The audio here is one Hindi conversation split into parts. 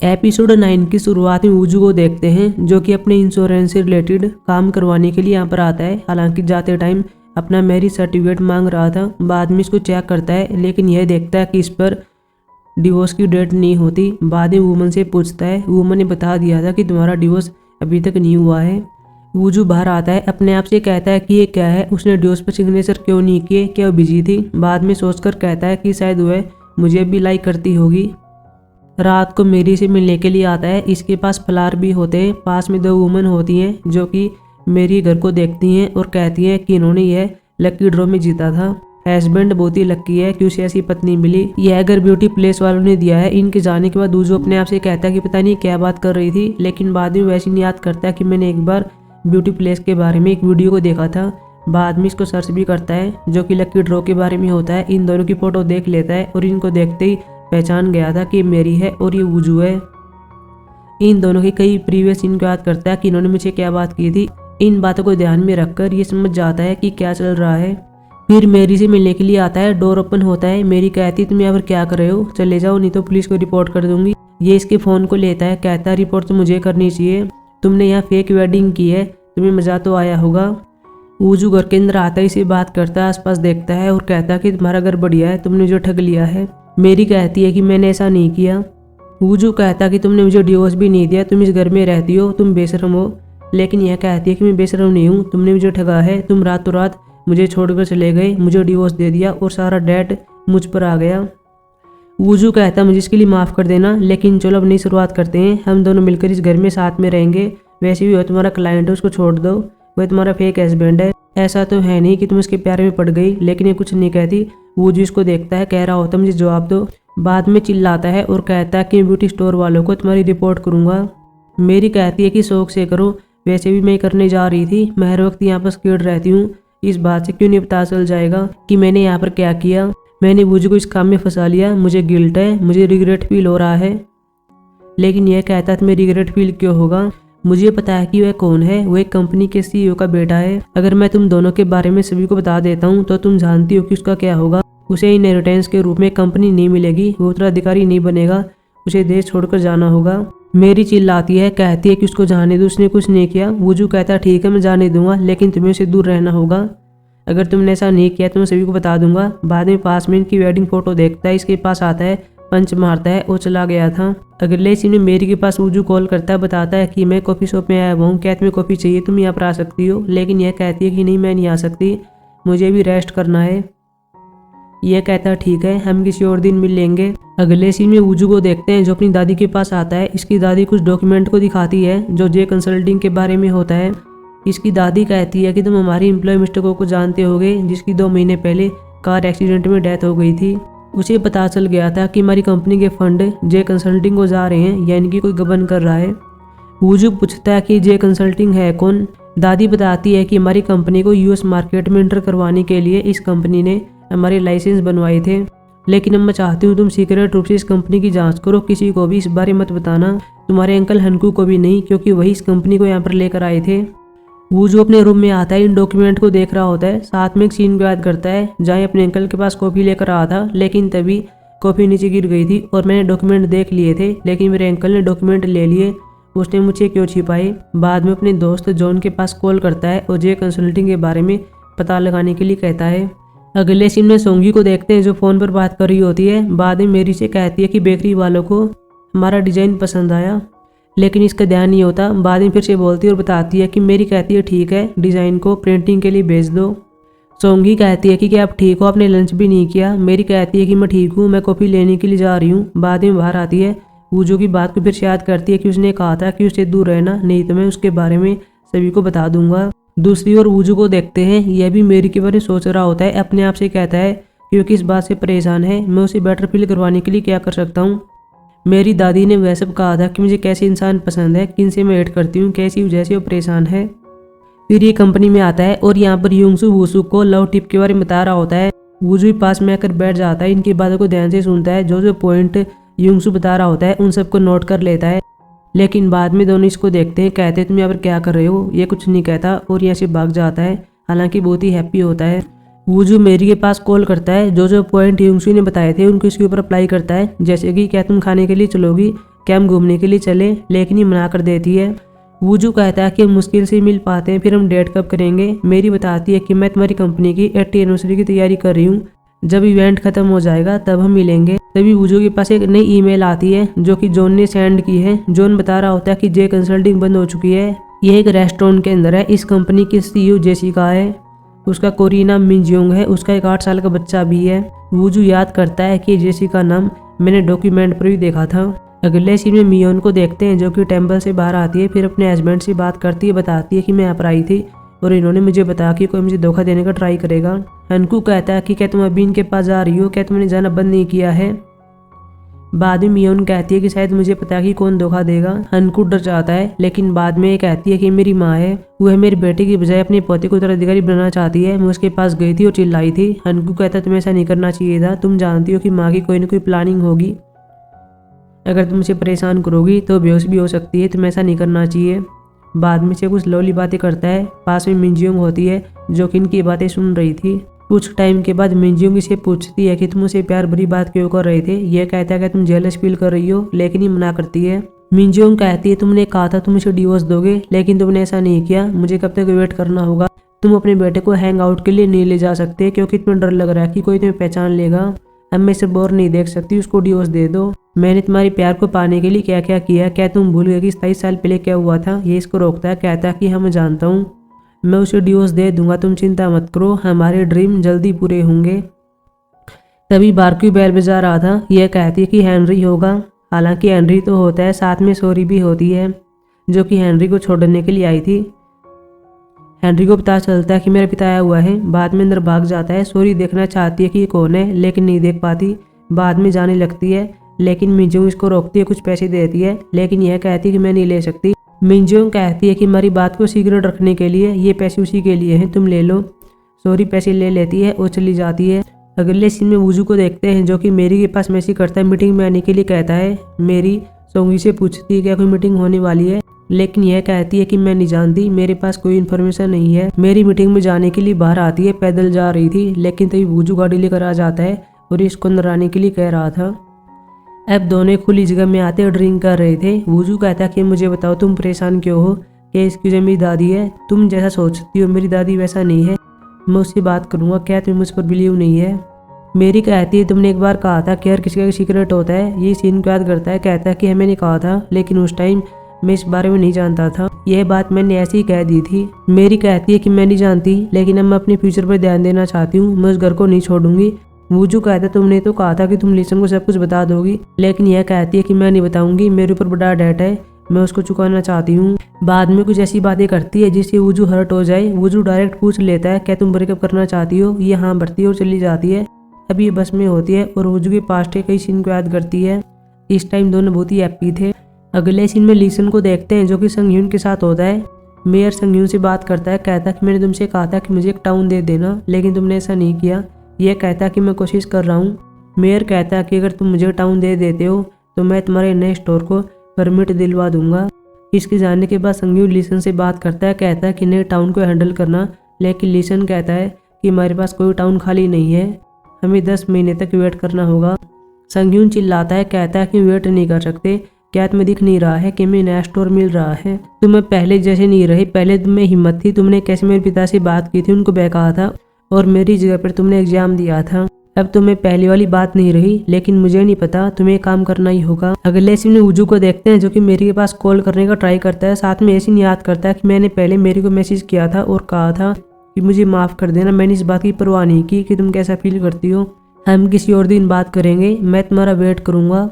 एपिसोड 9 की शुरुआत में वूजू को देखते हैं जो कि अपने इंश्योरेंस से रिलेटेड काम करवाने के लिए यहाँ पर आता है। हालांकि जाते टाइम अपना मैरिज सर्टिफिकेट मांग रहा था, बाद में इसको चेक करता है लेकिन यह देखता है कि इस पर डिवोर्स की डेट नहीं होती। बाद में वूमन से पूछता है, वूमन ने बता दिया था कि तुम्हारा डिवोर्स अभी तक नहीं हुआ है। वूजू बाहर आता है, अपने आप से कहता है कि ये क्या है, उसने डिवोर्स पर सिग्नेचर क्यों नहीं किए, क्या वो बिजी थी। बाद में सोचकर कहता है कि शायद वह मुझे भी लाइक करती होगी। रात को मेरी से मिलने के लिए आता है, इसके पास फ्लावर भी होते हैं। पास में 2 वुमन होती हैं जो कि मेरी घर को देखती हैं और कहती हैं कि इन्होंने यह लकी ड्रॉ में जीता था। हस्बैंड बहुत ही लकी है कि उसे ऐसी पत्नी मिली। यह घर ब्यूटी प्लेस वालों ने दिया है। इनके जाने के बाद वूजू अपने आप से कहता है कि पता नहीं क्या बात कर रही थी, लेकिन बाद में वैसे नहीं याद करता है कि मैंने एक बार ब्यूटी प्लेस के बारे में एक वीडियो को देखा था। बाद में इसको सर्च भी करता है जो कि लकी ड्रॉ के बारे में होता है। इन दोनों की फोटो देख लेता है और इनको देखते ही पहचान गया था कि मेरी है और ये वूजू है। इन दोनों की कई प्रीवियस सीन को याद करता है कि इन्होंने मुझे क्या बात की थी। इन बातों को ध्यान में रखकर ये समझ जाता है कि क्या चल रहा है। फिर मेरी से मिलने के लिए आता है। डोर ओपन होता है। मेरी कहती तुम यहाँ पर क्या कर रहे हो, चले जाओ नहीं तो पुलिस को रिपोर्ट कर दूंगी। ये इसके फ़ोन को लेता है, कहता है रिपोर्ट तो मुझे करनी चाहिए, तुमने यहाँ फेक वेडिंग की है, तुम्हें मजा तो आया होगा। वूजू घर के अंदर आता ही से बात करता है, आसपास देखता है और कहता है कि तुम्हारा घर बढ़िया है, तुमने जो ठग लिया है। मेरी कहती है कि मैंने ऐसा नहीं किया। वूजू कहता है कि तुमने मुझे डिवोर्स भी नहीं दिया, तुम इस घर में रहती हो, तुम बेशरम हो। लेकिन यह कहती है कि मैं बेशरम नहीं हूँ, तुमने मुझे ठगा है, तुम रातों रात मुझे छोड़कर चले गए, मुझे डिवोर्स दे दिया और सारा डेट मुझ पर आ गया। वूजू कहता है मुझे इसके लिए माफ़ कर देना, लेकिन चलो अब नई शुरुआत करते हैं, हम दोनों मिलकर इस घर में साथ में रहेंगे। वैसे भी वह तुम्हारा क्लाइंट है, उसको छोड़ दो, वह तुम्हारा फेक हस्बैंड है। ऐसा तो है नहीं कि तुम इसके प्यार में पड़ गई। लेकिन ये कुछ नहीं कहती। वूजू इसको देखता है, कह रहा होता मुझे जवाब दो। बाद में चिल्लाता है और कहता है कि ब्यूटी स्टोर वालों को तुम्हारी रिपोर्ट करूंगा। मेरी कहती है कि शौक से करो, वैसे भी मैं करने जा रही थी, मैं हर वक्त यहाँ पर स्केर्ड रहती हूँ, इस बात से क्यों नहीं पता चल जाएगा कि मैंने यहाँ पर क्या किया। मैंने वूजू को इस काम में फंसा लिया, मुझे गिल्ट है, मुझे रिग्रेट फील हो रहा है। लेकिन यह कहता है तुम्हें रिग्रेट फील क्यों होगा, मुझे पता है कि वह कौन है, वह एक कंपनी के सीईओ का बेटा है। अगर मैं तुम दोनों के बारे में सभी को बता देता हूँ तो तुम जानती हो कि उसका क्या होगा। उसे इनहेरिटेंस के रूप में कंपनी नहीं मिलेगी, वो उत्तराधिकारी नहीं बनेगा, उसे देश छोड़कर जाना होगा। मेरी चिल्लाती है, कहती है कि उसको जाने दो, उसने कुछ नहीं किया। वूजू कहता है ठीक है मैं जाने दूंगा, लेकिन तुम्हें उसे दूर रहना होगा। अगर तुमने ऐसा नहीं किया तो मैं सभी को बता दूंगा। बाद में पास में इनकी वेडिंग फोटो देखता है, इसके पास आता है, पंच मारता है और चला गया था। अगले सीन में मेरी के पास वूजू कॉल करता है, बताता है कि मैं कॉफ़ी शॉप में आया हुआ हूँ, क्या तुम्हें कॉफ़ी चाहिए, तुम यहाँ पर आ सकती हो। लेकिन यह कहती है कि नहीं मैं नहीं आ सकती, मुझे भी रेस्ट करना है। यह कहता है ठीक है हम किसी और दिन मिल लेंगे। अगले सीन में वूजू को देखते हैं जो अपनी दादी के पास आता है। इसकी दादी कुछ डॉक्यूमेंट को दिखाती है जो जे कंसल्टिंग के बारे में होता है। इसकी दादी कहती है कि तुम हमारी एम्प्लॉय मिस्टर को जानते होगे जिसकी 2 महीने पहले कार एक्सीडेंट में डेथ हो गई थी। उसे पता चल गया था कि हमारी कंपनी के फंड जे कंसल्टिंग को जा रहे हैं, यानी कि कोई गबन कर रहा है। वूजू पूछता है कि जे कंसल्टिंग है कौन। दादी बताती है कि हमारी कंपनी को यूएस मार्केट में एंटर करवाने के लिए इस कंपनी ने हमारे लाइसेंस बनवाए थे। लेकिन अब मैं चाहती हूँ तुम सीक्रेट रूप से इस कंपनी की जांच करो, किसी को भी इस बारे मत बताना, तुम्हारे अंकल हनकू को भी नहीं, क्योंकि वही इस कंपनी को यहाँ पर लेकर आए थे। वूजू अपने रूम में आता है, इन डॉक्यूमेंट को देख रहा होता है, साथ में एक सीन को याद करता है जहाँ अपने अंकल के पास कॉफ़ी लेकर आया था, लेकिन तभी कॉफ़ी नीचे गिर गई थी और मैंने डॉक्यूमेंट देख लिए थे, लेकिन मेरे अंकल ने डॉक्यूमेंट ले लिए, उसने मुझे क्यों छिपाए। बाद में अपने दोस्त जॉन के पास कॉल करता है और जे कंसल्टिंग के बारे में पता लगाने के लिए कहता है। अगले सीन में सोंगी को देखते हैं जो फ़ोन पर बात कर रही होती है। बाद में मेरी से कहती है कि बेकरी वालों को हमारा डिज़ाइन पसंद आया, लेकिन इसका ध्यान नहीं होता। बाद में फिर से बोलती है और बताती है कि मेरी कहती है ठीक है डिज़ाइन को प्रिंटिंग के लिए भेज दो। सोंगी कहती है कि क्या आप ठीक हो, आपने लंच भी नहीं किया। मेरी कहती है कि मैं ठीक हूँ, मैं कॉफ़ी लेने के लिए जा रही हूँ। बाद में बाहर आती है, वूजू की बात को फिर से याद करती है कि उसने कहा था कि उसे दूर रहना, नहीं तो मैं उसके बारे में सभी को बता दूंगा। दूसरी ओर वूजू को देखते हैं, यह भी मेरी के बारे में सोच रहा होता है। अपने आप से कहता है क्योंकि इस बात से परेशान है, मैं उसे बेटर फील करवाने के लिए क्या कर सकता हूँ। मेरी दादी ने वह सब कहा था कि मुझे कैसे इंसान पसंद है, किन से मैं हेट करती हूँ, कैसी वजह से वो परेशान है। फिर ये कंपनी में आता है और यहाँ पर यूंगसू वूसू को लव टिप के बारे में बता रहा होता है। वूजू भी पास में आकर बैठ जाता है, इनकी बातों को ध्यान से सुनता है, जो जो पॉइंट यूंगसू बता रहा होता है उन सबको नोट कर लेता है। लेकिन बाद में दोनों इसको देखते हैं, कहते हैं तुम यहाँ पर क्या कर रहे हो। ये कुछ नहीं कहता और यहाँ से भाग जाता है, हालांकि बहुत ही हैप्पी होता है। वूजू मेरी के पास कॉल करता है, जो जो पॉइंट यूंगसू ने बताए थे उनको इसके ऊपर अप्लाई करता है, जैसे कि क्या तुम खाने के लिए चलोगी, क्या हम घूमने के लिए चले, लेकिन ये मना कर देती है। वूजू कहता है कि हम मुश्किल से मिल पाते हैं, फिर हम डेट कब करेंगे। मेरी बताती है कि मैं तुम्हारी कंपनी की 80 एनिवर्सरी की तैयारी कर रही हूँ, जब इवेंट खत्म हो जाएगा तब हम मिलेंगे। तभी वूजू के पास एक नई ईमेल आती है जो कि जॉन ने सेंड की है। जॉन बता रहा होता है कि जे कंसल्टिंग बंद हो चुकी है। यह एक रेस्टोरेंट के अंदर है। इस कंपनी की CEO जेसिका है, उसका कोरियन नाम मिनजियोंग है, उसका एक 8 साल का बच्चा भी है। वूजू याद करता है कि जेसिका नाम मैंने डॉक्यूमेंट पर भी देखा था। अगले सीन में मियोन को देखते हैं जो कि टेम्पल से बाहर आती है, फिर अपने हस्बैंड से बात करती है, बताती है कि मैं यहाँ पर आई थी और इन्होंने मुझे बताया कि कोई मुझे धोखा देने का ट्राई करेगा। हनकू कहता है कि क्या तुम अभी इनके पास जा रही हो, क्या तुमने जाना बंद नहीं किया है। बाद में मियोन कहती है कि शायद मुझे पता है कि कौन धोखा देगा। हनकू डर जाता है, लेकिन बाद में ये कहती है कि मेरी माँ है, वह मेरी बेटे की बजाय अपने पोते को उत्तराधिकारी बनाना चाहती है। मैं उसके पास गई थी और चिल्लाई थी। हनकू कहता है तुम्हें ऐसा नहीं करना चाहिए था, तुम जानती हो कि माँ की कोई ना कोई प्लानिंग होगी, अगर तुम उसे परेशान करोगी तो बेहोश भी हो सकती है, तुम्हें ऐसा नहीं करना चाहिए। बाद में से कुछ लवली बातें करता है। पास में मिनजियोंग होती है जो कि इनकी बातें सुन रही थी। कुछ टाइम के बाद मिनजियोंग इसे पूछती है कि तुम उसे प्यार भरी बात क्यों कर रहे थे। यह कहता है कि तुम जेलस फील कर रही हो, लेकिन ये मना करती है। मिनजियोंग कहती है तुमने कहा था तुम उसे डिवोर्स दोगे, लेकिन तुमने ऐसा नहीं किया, मुझे कब तक वेट करना होगा। तुम अपने बेटे को हैंग आउट के लिए नहीं ले जा सकते क्योंकि तुम्हें डर लग रहा है कि कोई तुम्हें पहचान लेगा। अब मैं इसे बोर नहीं देख सकती, उसको डिवोर्स दे दो। मैंने तुम्हारे प्यार को पाने के लिए क्या क्या किया, क्या तुम भूल गए कि 27 साल पहले क्या हुआ था। ये इसको रोकता है, कहता है कि हाँ मैं जानता हूँ, मैं उसे डिवोर्स दे दूंगा, तुम चिंता मत करो, हमारे ड्रीम जल्दी पूरे होंगे। तभी बारक्यू बेल बजा रहा था। यह कहती है कि हेनरी होगा, हालांकि हेनरी तो होता है, साथ में सोरी भी होती है जो कि हेनरी को छोड़ने के लिए आई थी। हेनरी को पता चलता है कि मेरा पिता आया हुआ है, बाद में अंदर भाग जाता है। सोरी देखना चाहती है कि ये कौन है, लेकिन नहीं देख पाती। बाद में जाने लगती है, लेकिन मिनजियोंग इसको रोकती है, कुछ पैसे देती है, लेकिन यह कहती है कि मैं नहीं ले सकती। मिनजियोंग कहती है कि हमारी बात को सीक्रेट रखने के लिए ये पैसे उसी के लिए हैं, तुम ले लो। सोरी पैसे ले लेती है और चली जाती है। अगले सीन में वूजू को देखते हैं जो कि मेरी के पास मैसेज करता है, मीटिंग में आने के लिए कहता है। मेरी सोंगी से पूछती है क्या कोई मीटिंग होने वाली है, लेकिन यह कहती है कि मैं नहीं जानती, मेरे पास कोई इन्फॉर्मेशन नहीं है। मेरी मीटिंग में जाने के लिए बाहर आती है, पैदल जा रही थी, लेकिन तभी वूजू गाड़ी लेकर आ जाता है और इसको अंदर आने के लिए कह रहा था। अब दोनों खुली जगह में आते और ड्रिंक कर रहे थे। वूजू कहता कि मुझे बताओ तुम परेशान क्यों हो, क्या इसकी वजह मेरी दादी है, तुम जैसा सोचती हो मेरी दादी वैसा नहीं है, मैं उससे बात करूंगा, क्या तुम्हें मुझ पर बिलीव नहीं है। मेरी कहती है तुमने एक बार कहा था कि हर किसी का सीक्रेट होता है। ये सीन को याद करता है, कहता है कि मैंने कहा था, लेकिन उस टाइम मैं इस बारे में नहीं जानता था, यह बात मैंने ऐसे ही कह दी थी। मेरी कहती है कि मैं नहीं जानती, लेकिन अब मैं अपने फ्यूचर पर ध्यान देना चाहती हूँ, मैं उस घर को नहीं छोड़ूंगी। वूजू कहता है तुमने तो कहा था कि तुम लीसन को सब कुछ बता दोगी, लेकिन यह कहती है कि मैं नहीं बताऊंगी, मेरे ऊपर बड़ा डेट है, मैं उसको चुकाना चाहती हूँ। बाद में कुछ ऐसी बातें करती है जिससे वूजू हर्ट हो जाए। वूजू डायरेक्ट पूछ लेता है क्या तुम ब्रेकअप करना चाहती हो। ये हाँ भरती है और चली जाती है। अब ये बस में होती है और वूजू के पास्ट के कई सीन को याद करती है। इस टाइम दोनों बहुत ही हैप्पी थे। अगले सीन में लीसन को देखते हैं जो कि संगयून के साथ होता है। मेयर संगयून से बात करता है, कहता है कि मैंने तुमसे कहा था कि मुझे एक टाउन दे देना, लेकिन तुमने ऐसा नहीं किया। यह कहता है कि मैं कोशिश कर रहा हूँ। मेयर कहता है कि अगर तुम मुझे टाउन दे देते हो तो मैं तुम्हारे नए स्टोर को परमिट दिलवा दूंगा। इसके जाने के बाद संगयून लीसन से बात करता है, कहता है कि नए टाउन को हैंडल करना, लेकिन लीसन कहता है कि हमारे पास कोई टाउन खाली नहीं है, हमें 10 महीने तक वेट करना होगा। संगयून चिल्लाता है, कहता है कि वेट नहीं कर सकते, क्या तुम्हें दिख नहीं रहा है कि हमें नया स्टोर मिल रहा है, तुम्हें पहले जैसे नहीं रही, पहले तुम्हें हिम्मत थी, तुमने कैसे मेरे पिता से बात की थी, उनको बहकाया था और मेरी जगह पर तुमने एग्जाम दिया था। अब तुम्हें पहले वाली बात नहीं रही, लेकिन मुझे नहीं पता, तुम्हें काम करना ही होगा। अगले सीन में वूजू को देखते हैं जो कि मेरी के पास कॉल करने का ट्राई करता है, साथ में ऐसी याद करता है कि मैंने पहले मेरी को मैसेज किया था और कहा था कि मुझे माफ़ कर देना, मैंने इस बात की परवाह नहीं की कि तुम कैसा फील करती हो, हम किसी और दिन बात करेंगे, मैं तुम्हारा वेट करूँगा।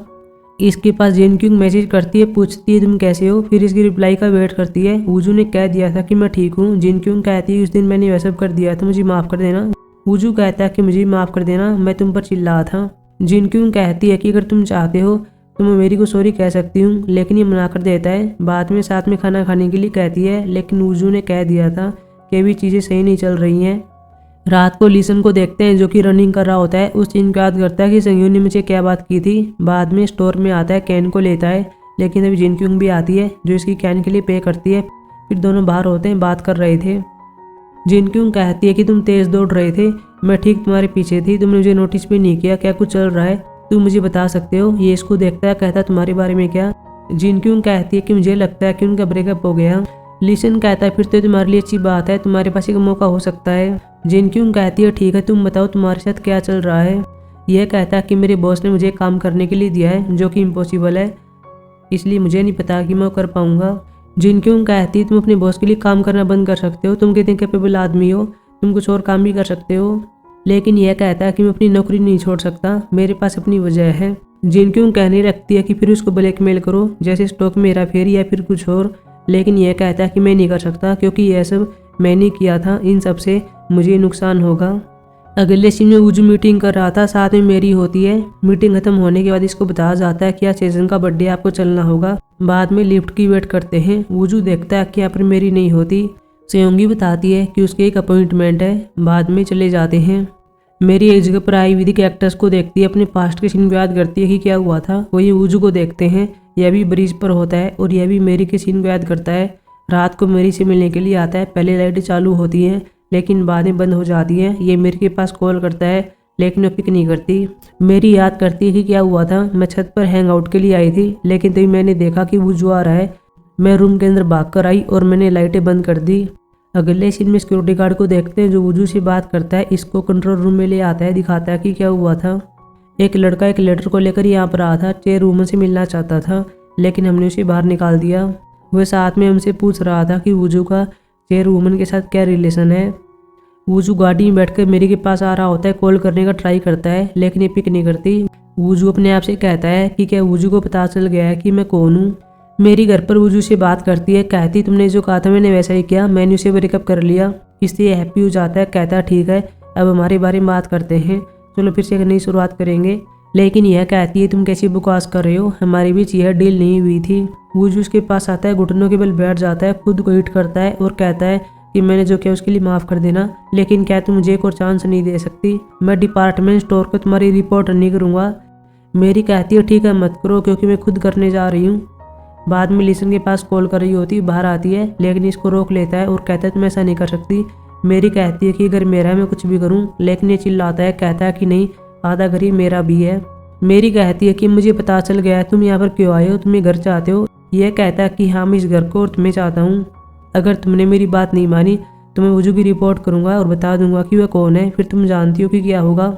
इसके पास जिनक्यूंग मैसेज करती है, पूछती है तुम कैसे हो, फिर इसकी रिप्लाई का वेट करती है। वूजू ने कह दिया था कि मैं ठीक हूँ। जिनक्यूंग कहती है उस दिन मैंने वैसा कर दिया था, मुझे माफ़ कर देना। वूजू कहता है कि मुझे माफ़ कर देना, मैं तुम पर चिल्ला था। जिनक्यूंग कहती है कि अगर तुम चाहते हो तो मैं मेरी को सॉरी कह सकती हूँ, लेकिन ये मना कर देता है। बाद में साथ में खाना खाने के लिए कहती है, लेकिन वूजू ने कह दिया था कि अभी चीज़ें सही नहीं चल रही हैं। रात को लीसन को देखते हैं जो कि रनिंग कर रहा होता है। उस सीन को याद करता है कि संगयून ने मुझे क्या बात की थी। बाद में स्टोर में आता है, कैन को लेता है, लेकिन अभी जिनक्यूंग भी आती है जो इसकी कैन के लिए पे करती है। फिर दोनों बाहर होते हैं, बात कर रहे थे। जिनक्यूंग कहती है कि तुम तेज़ दौड़ रहे थे, मैं ठीक तुम्हारे पीछे थी, तुमने मुझे नोटिस भी नहीं किया, क्या कुछ चल रहा है, तुम मुझे बता सकते हो। ये इसको देखता है, कहता है तुम्हारे बारे में क्या। जिनक्यूंग कहती है कि मुझे लगता है कि उनका ब्रेकअप हो गया। लीसन कहता है फिर तो तुम्हारे लिए अच्छी बात है, तुम्हारे पास एक मौका हो सकता है। जिनक्यूंग कहती है ठीक है, तुम बताओ तुम्हारे साथ क्या चल रहा है। यह कहता है कि मेरे बॉस ने मुझे काम करने के लिए दिया है जो कि इम्पॉसिबल है, इसलिए मुझे नहीं पता कि मैं कर पाऊंगा। जिनक्यूंग कहती है तुम अपने बॉस के लिए काम करना बंद कर सकते हो, तुम कितने कैपेबल आदमी हो, तुम कुछ और काम भी कर सकते हो। लेकिन यह कहता है कि मैं अपनी नौकरी नहीं छोड़ सकता, मेरे पास अपनी वजह है। जिनक्यूंग कहने लगती है कि फिर उसको ब्लैकमेल करो, जैसे स्टॉक में हेरा फेरी या फिर कुछ और। लेकिन यह कहता है कि मैं नहीं कर सकता क्योंकि यह सब मैंने किया था, इन सब से मुझे नुकसान होगा। अगले सीन में वुजू मीटिंग कर रहा था, साथ में मेरी होती है। मीटिंग खत्म होने के बाद इसको बताया जाता है कि आज सेजन का बर्थडे आपको चलना होगा। बाद में लिफ्ट की वेट करते हैं। वुजू देखता है कि यहाँ पर मेरी नहीं होती। सेयोंगी बताती है कि उसके एक अपॉइंटमेंट है। बाद में चले जाते हैं। मेरी एक जगह पर आयुर्वेदिक एक्टर्स को देखती है, अपने पास्ट के सीन को याद करती है कि क्या हुआ था। वही वुजू को देखते हैं, यह भी ब्रिज पर होता है और यह भी मेरी के सीन को याद करता है। रात को मेरी से मिलने के लिए आता है। पहले लाइटें चालू होती हैं लेकिन बाद में बंद हो जाती है। ये मेरी के पास कॉल करता है लेकिन वो पिक नहीं करती। मेरी याद करती है कि क्या हुआ था। मैं छत पर हैंग आउट के लिए आई थी लेकिन तभी मैंने देखा कि वुजू आ रहा है। मैं रूम के अंदर भाग कर आई और मैंने लाइटें बंद कर दी। अगले सीन में सिक्योरिटी गार्ड को देखते हैं जो वुजू से बात करता है, इसको कंट्रोल रूम में ले आता है, दिखाता है कि क्या हुआ था। एक लड़का एक लेटर को लेकर यहाँ पर आया था, चेयरवुमन से मिलना चाहता था लेकिन हमने उसे बाहर निकाल दिया। वह साथ में हमसे पूछ रहा था कि वुजू का चेयरवुमन के साथ क्या रिलेशन है। वुजू गाड़ी में बैठकर मेरी के पास आ रहा होता है, कॉल करने का ट्राई करता है लेकिन ये पिक नहीं करती। वुजू अपने आप से कहता है कि क्या वुजू को पता चल गया है कि मैं कौन हूँ। मेरी घर पर वुजू से बात करती है, कहती तुमने जो कहा था मैंने वैसा ही किया, मैंने उसे ब्रेकअप कर लिया। इससे हैप्पी हो जाता है, कहता है ठीक है अब हमारे बारे में बात करते हैं, चलो फिर से एक नई शुरुआत करेंगे। लेकिन यह कहती है तुम कैसी बकवास कर रहे हो, हमारे बीच यह डील नहीं हुई थी। वुजू उसके पास आता है, घुटनों के बल बैठ जाता है, खुद को हिट करता है और कहता है कि मैंने जो किया उसके लिए माफ़ कर देना, लेकिन क्या तुम मुझे एक और चांस नहीं दे सकती। मैं डिपार्टमेंट स्टोर को तुम्हारी रिपोर्ट नहीं करूँगा। मेरी कहती है ठीक है मत करो क्योंकि मैं खुद करने जा रही हूँ। बाद में लीसन के पास कॉल कर रही होती, बाहर आती है लेकिन इसको रोक लेता है और कहता है तुम ऐसा नहीं कर सकती। मेरी कहती है कि अगर मेरा है मैं कुछ भी करूँ, लेकिन ये चिल्लाता है, कहता है कि नहीं आधा घर ही मेरा भी है। मेरी कहती है कि मुझे पता चल गया है तुम यहाँ पर क्यों आए हो, तुम्हें घर चाहते हो। यह कहता है कि हाँ मैं इस घर को और तुम्हें चाहता हूँ, अगर तुमने मेरी बात नहीं मानी तो मैं वुजू की रिपोर्ट करूँगा और बता दूंगा कि वह कौन है, फिर तुम जानती हो कि क्या होगा।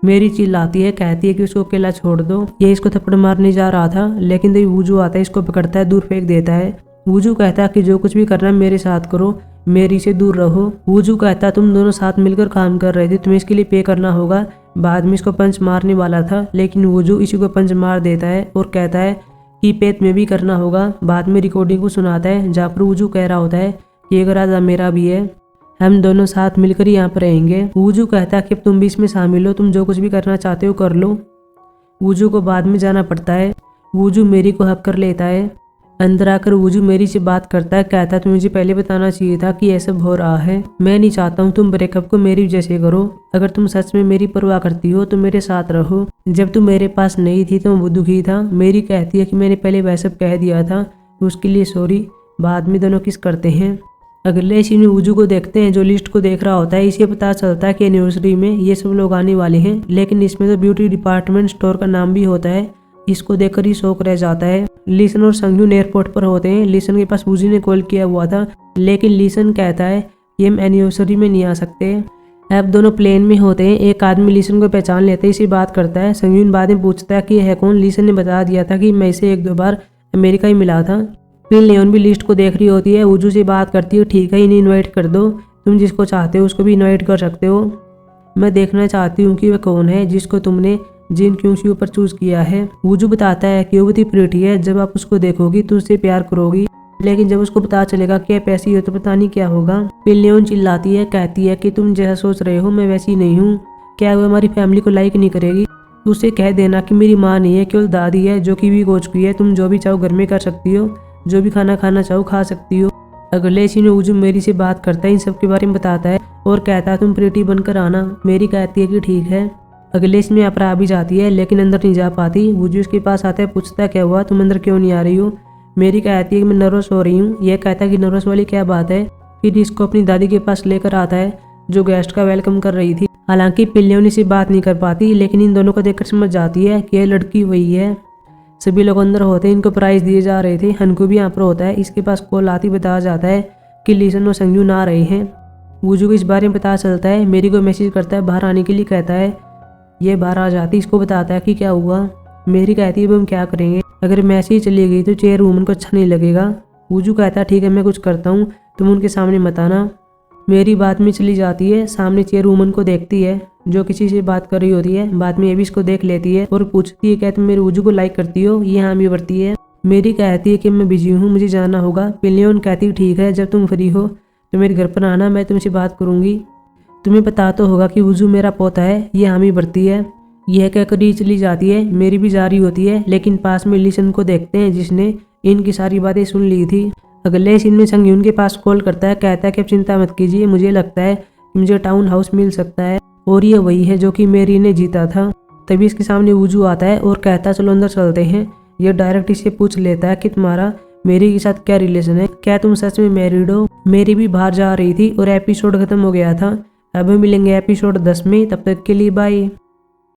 मेरी चिल्लाती है, कहती है कि उसको अकेला छोड़ दो। ये इसको थप्पड़ मारने जा रहा था लेकिन तभी वुजू आता है, इसको पकड़ता है, दूर फेंक देता है। वुजू कहता है कि जो कुछ भी करना है मेरे साथ करो, मेरी से दूर रहो। वुजू कहता है तुम दोनों साथ मिलकर काम कर रहे थे, तुम्हें इसके लिए पे करना होगा। बाद में इसको पंच मारने वाला था लेकिन वुजू इसी को पंच मार देता है और कहता है कि पे तुम्हें भी करना होगा। बाद में रिकॉर्डिंग को सुनाता है जहाँ पर वुजू कह रहा होता है कि एक राजा मेरा भी है, हम दोनों साथ मिलकर यहाँ पर रहेंगे। वुजू कहता है कि अब तुम भी इसमें शामिल हो, तुम जो कुछ भी करना चाहते हो कर लो। वुजू को बाद में जाना पड़ता है। वुजू मेरी को हक कर लेता है। अंदर आकर वुजू मेरी से बात करता है, कहता है तुम्हें मुझे पहले बताना चाहिए था कि यह सब हो रहा है। मैं नहीं चाहता हूँ तुम ब्रेकअप को मेरी वजह से करो, अगर तुम सच में मेरी परवाह करती हो तो मेरे साथ रहो। जब तुम मेरे पास नहीं थी तो मैं दुखी था। मेरी कहती है कि मैंने पहले वह सब कह दिया था, उसके लिए सॉरी। बाद में दोनों किस करते हैं। अगले सीन में वुजू को देखते हैं जो लिस्ट को देख रहा होता है। इसे पता चलता है कि एनिवर्सरी में ये सब लोग आने वाले हैं, लेकिन इसमें तो ब्यूटी डिपार्टमेंट स्टोर का नाम भी होता है। इसको देखकर ही शौक रह जाता है। लीसन और संगयून एयरपोर्ट पर होते हैं। लीसन के पास वुजू ने कॉल किया हुआ था लेकिन लीसन कहता है कि हम एनिवर्सरी में नहीं आ सकते। अब दोनों प्लेन में होते हैं। एक आदमी लीसन को पहचान लेते हैं, इसे बात करता है। संगयून बाद में पूछता है कि यह है कौन। लीसन ने बता दिया था कि मैं इसे 1-2 बार अमेरिका ही मिला था। फिर लियोन भी लिस्ट को देख रही होती है। वुजू से बात करती है, ठीक है इन्हें इनवाइट कर दो, तुम जिसको चाहते हो उसको भी इनवाइट कर सकते हो। मैं देखना चाहती हूँ कि वह कौन है जिसको तुमने जिनक्यूंग के ऊपर चूज किया है। वुजू बताता है कि वो बहुत ही प्रिटी है, जब आप उसको देखोगी तो उससे प्यार करोगी, लेकिन जब उसको पता चलेगा कि आप ऐसी हो तो पता नहीं क्या होगा। फिर लियोन चिल्लाती है, कहती है कि तुम जैसा सोच रहे हो मैं वैसी नहीं हूँ, क्या वो हमारी फैमिली को लाइक नहीं करेगी। उससे कह देना कि मेरी माँ नहीं है, केवल दादी है जो कि भी हो चुकी है, तुम जो भी चाहो घर में कर सकती हो, जो भी खाना खाना चाहो खा सकती हो। अगले सीन में वुजू मेरी से बात करता है, इन सब के बारे में बताता है और कहता है तुम प्रिटी बनकर आना। मेरी कहती है कि ठीक है। अगले सीन में अपरा भी जाती है लेकिन अंदर नहीं जा पाती। वुजू उसके पास आता है, पूछता है क्या हुआ, तुम अंदर क्यों नहीं आ रही हो। मेरी कहती है कि मैं नर्वस हो रही हूँ। यह कहता है कि नर्वस वाली क्या बात है। फिर इसको अपनी दादी के पास लेकर आता है जो गेस्ट का वेलकम कर रही थी। हालांकि पिल्लियों से बात नहीं कर पाती लेकिन इन दोनों को देखकर समझ जाती है कि यह लड़की वही है। सभी लोग अंदर होते हैं, इनको प्राइज दिए जा रहे थे। हनको भी यहाँ पर होता है, इसके पास कॉल आती बताया जाता है कि लीसन और संगयून आ रहे हैं। वूजू को इस बारे में पता चलता है, मेरी को मैसेज करता है बाहर आने के लिए, कहता है ये बाहर आ जाती, इसको बताता है कि क्या हुआ। मेरी कहती है अब हम क्या करेंगे, अगर मैं ऐसे ही चली गई तो चेयर वूमन को अच्छा नहीं लगेगा। वूजू कहता है ठीक है मैं कुछ करता हूँ, तुम उनके सामने मत आना। मेरी बात में चली जाती है, सामने चेयर वूमन को देखती है जो किसी से बात कर रही होती है। बाद में ये भी इसको देख लेती है और पूछती है क्या तुम मेरे वूजू को लाइक करती हो। ये हाँ भी बढ़ती है। मेरी कहती है कि मैं बिजी हूँ, मुझे जाना होगा। पिलियन कहती है ठीक है जब तुम फ्री हो तो मेरे घर पर आना, मैं तुमसे बात करूंगी। तुम्हें पता तो होगा कि वूजू मेरा पोता है। ये हामी बढ़ती है। यह कहकर ही चली जाती है। मेरी भी जारी होती है, लेकिन पास में लीसन को देखते हैं जिसने इनकी सारी बातें सुन ली थी। अगले सीन में संगयून के पास कॉल करता है, कहता है कि अब चिंता मत कीजिए, मुझे लगता है कि मुझे टाउन हाउस मिल सकता है और ये वही है जो कि मेरी ने जीता था। तभी इसके सामने वूजू आता है और कहता है चलो अंदर चलते हैं। यह डायरेक्ट इससे पूछ लेता है कि तुम्हारा मेरी के साथ क्या रिलेशन है, क्या तुम सच में मैरिड हो। मेरी भी बाहर जा रही थी और एपिसोड खत्म हो गया था। अब मिलेंगे एपिसोड 10 में, तब तक के लिए बाय।